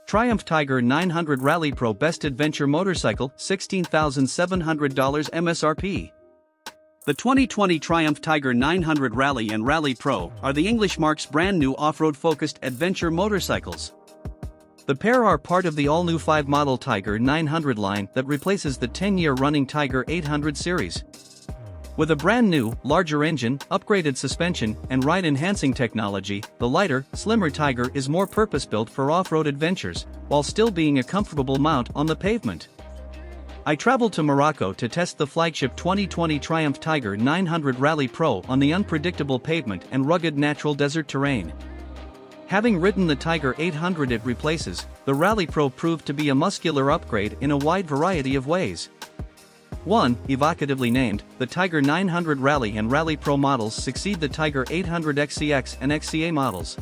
Triumph Tiger 900 Rally Pro Best Adventure Motorcycle, $16,700 MSRP. The 2020 Triumph Tiger 900 Rally and Rally Pro are the English marque's brand new off-road focused adventure motorcycles. The pair are part of the all-new 5-model Tiger 900 line that replaces the 10-year running Tiger 800 series. With a brand new, larger engine, upgraded suspension, and ride-enhancing technology, the lighter, slimmer Tiger is more purpose-built for off-road adventures, while still being a comfortable mount on the pavement. I traveled to Morocco to test the flagship 2020 Triumph Tiger 900 Rally Pro on the unpredictable pavement and rugged natural desert terrain. Having ridden the Tiger 800 it replaces, the Rally Pro proved to be a muscular upgrade in a wide variety of ways. 1. Evocatively named, the Tiger 900 Rally and Rally Pro models succeed the Tiger 800 XCX and XCA models.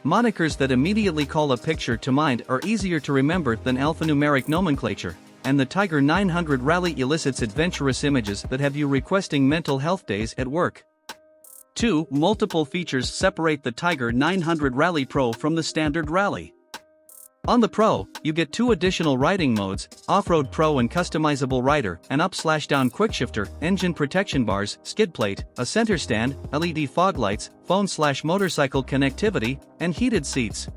Monikers that immediately call a picture to mind are easier to remember than alphanumeric nomenclature, and the Tiger 900 Rally elicits adventurous images that have you requesting mental health days at work. 2. Multiple features separate the Tiger 900 Rally Pro from the standard Rally. On the Pro, you get 2 additional riding modes, Off-Road Pro and Customizable Rider, an up/down quickshifter, engine protection bars, skid plate, a center stand, LED fog lights, phone/motorcycle connectivity, and heated seats.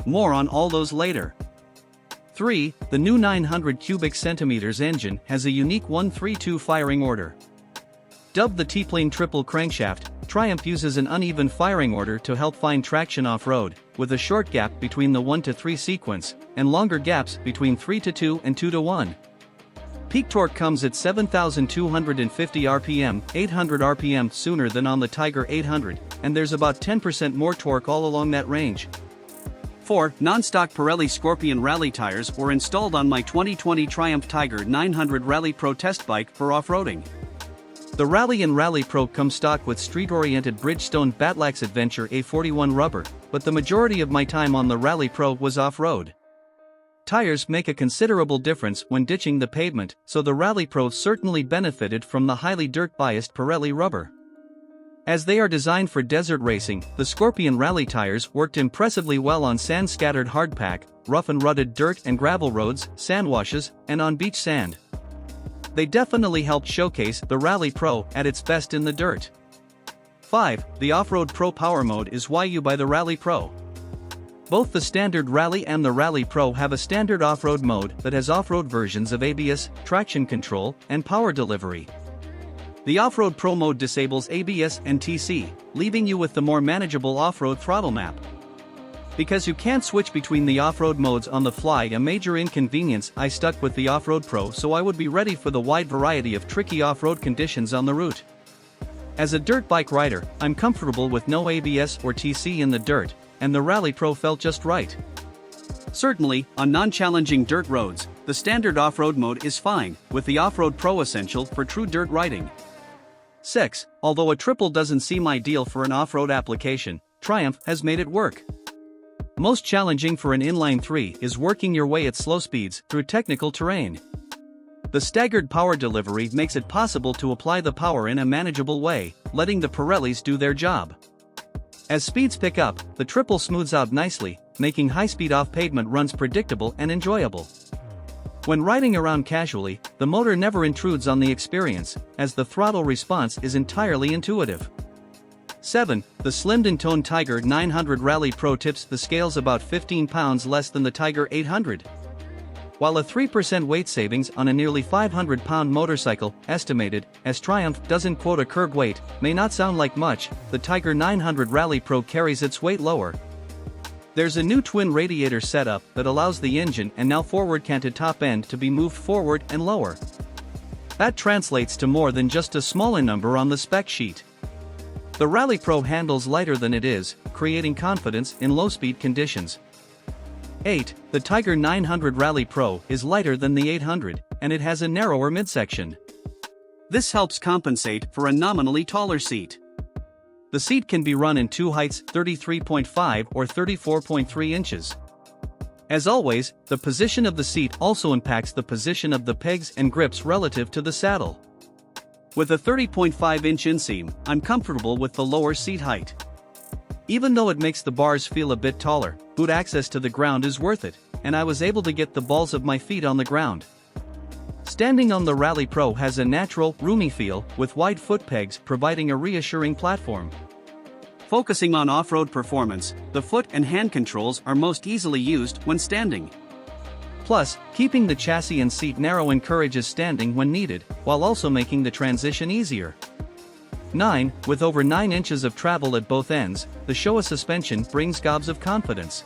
More on all those later. 3. The new 900 cubic centimeters engine has a unique 132 firing order. Dubbed the T-plane triple crankshaft, Triumph uses an uneven firing order to help find traction off-road, with a short gap between the 1-to-3 sequence, and longer gaps between 3-to-2 and 2-to-1. Peak torque comes at 7,250 rpm, 800 rpm sooner than on the Tiger 800, and there's about 10% more torque all along that range. 4. Non-stock Pirelli Scorpion Rally tires were installed on my 2020 Triumph Tiger 900 Rally Pro test bike for off-roading. The Rally and Rally Pro come stock with street-oriented Bridgestone Battlax Adventure A41 rubber, but the majority of my time on the Rally Pro was off-road. Tires make a considerable difference when ditching the pavement, so the Rally Pro certainly benefited from the highly dirt-biased Pirelli rubber. As they are designed for desert racing, the Scorpion Rally tires worked impressively well on sand-scattered hardpack, rough and rutted dirt and gravel roads, sandwashes, and on beach sand. They definitely helped showcase the Rally Pro at its best in the dirt. 5. The Off-Road Pro Power Mode is why you buy the Rally Pro. Both the standard Rally and the Rally Pro have a standard off-road mode that has off-road versions of ABS, traction control, and power delivery. The Off-Road Pro mode disables ABS and TC, leaving you with the more manageable off-road throttle map. Because you can't switch between the off-road modes on the fly, a major inconvenience, I stuck with the Off-Road Pro so I would be ready for the wide variety of tricky off-road conditions on the route. As a dirt bike rider, I'm comfortable with no ABS or TC in the dirt, and the Rally Pro felt just right. Certainly, on non-challenging dirt roads, the standard off-road mode is fine, with the Off-Road Pro essential for true dirt riding. 6. Although a triple doesn't seem ideal for an off-road application, Triumph has made it work. Most challenging for an inline 3 is working your way at slow speeds through technical terrain. The staggered power delivery makes it possible to apply the power in a manageable way, letting the Pirellis do their job. As speeds pick up, the triple smooths out nicely, making high-speed off-pavement runs predictable and enjoyable. When riding around casually, the motor never intrudes on the experience, as the throttle response is entirely intuitive. 7. The slimmed and toned Tiger 900 Rally Pro tips the scales about 15 pounds less than the Tiger 800. While a 3% weight savings on a nearly 500-pound motorcycle, estimated, as Triumph doesn't quote a curb weight, may not sound like much, the Tiger 900 Rally Pro carries its weight lower. There's a new twin radiator setup that allows the engine and now forward-canted top end to be moved forward and lower. That translates to more than just a smaller number on the spec sheet. The Rally Pro handles lighter than it is, creating confidence in low-speed conditions. 8. The Tiger 900 Rally Pro is lighter than the 800, and it has a narrower midsection. This helps compensate for a nominally taller seat. The seat can be run in 2 heights, 33.5 or 34.3 inches. As always, the position of the seat also impacts the position of the pegs and grips relative to the saddle. With a 30.5-inch inseam, I'm comfortable with the lower seat height. Even though it makes the bars feel a bit taller, boot access to the ground is worth it, and I was able to get the balls of my feet on the ground. Standing on the Rally Pro has a natural, roomy feel, with wide foot pegs providing a reassuring platform. Focusing on off-road performance, the foot and hand controls are most easily used when standing. Plus, keeping the chassis and seat narrow encourages standing when needed, while also making the transition easier. 9. With over 9 inches of travel at both ends, the Showa suspension brings gobs of confidence.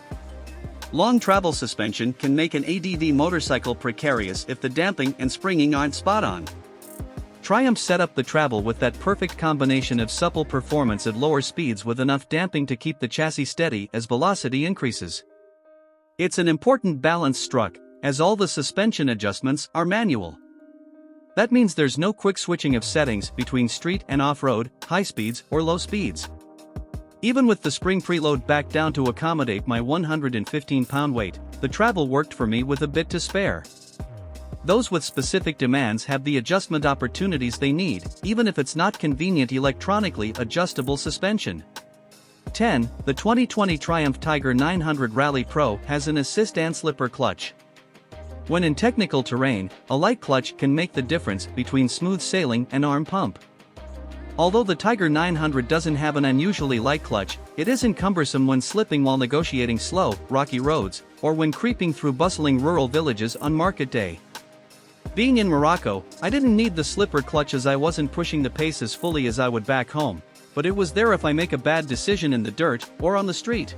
Long travel suspension can make an ADV motorcycle precarious if the damping and springing aren't spot on. Triumph set up the travel with that perfect combination of supple performance at lower speeds with enough damping to keep the chassis steady as velocity increases. It's an important balance struck, as all the suspension adjustments are manual. That means there's no quick switching of settings between street and off-road, high speeds or low speeds. Even with the spring preload back down to accommodate my 115-pound weight, the travel worked for me with a bit to spare. Those with specific demands have the adjustment opportunities they need, even if it's not convenient electronically adjustable suspension. 10. The 2020 Triumph Tiger 900 Rally Pro has an assist and slipper clutch. When in technical terrain, a light clutch can make the difference between smooth sailing and arm pump. Although the Tiger 900 doesn't have an unusually light clutch, it isn't cumbersome when slipping while negotiating slow, rocky roads, or when creeping through bustling rural villages on market day. Being in Morocco, I didn't need the slipper clutch as I wasn't pushing the pace as fully as I would back home, but it was there if I make a bad decision in the dirt or on the street.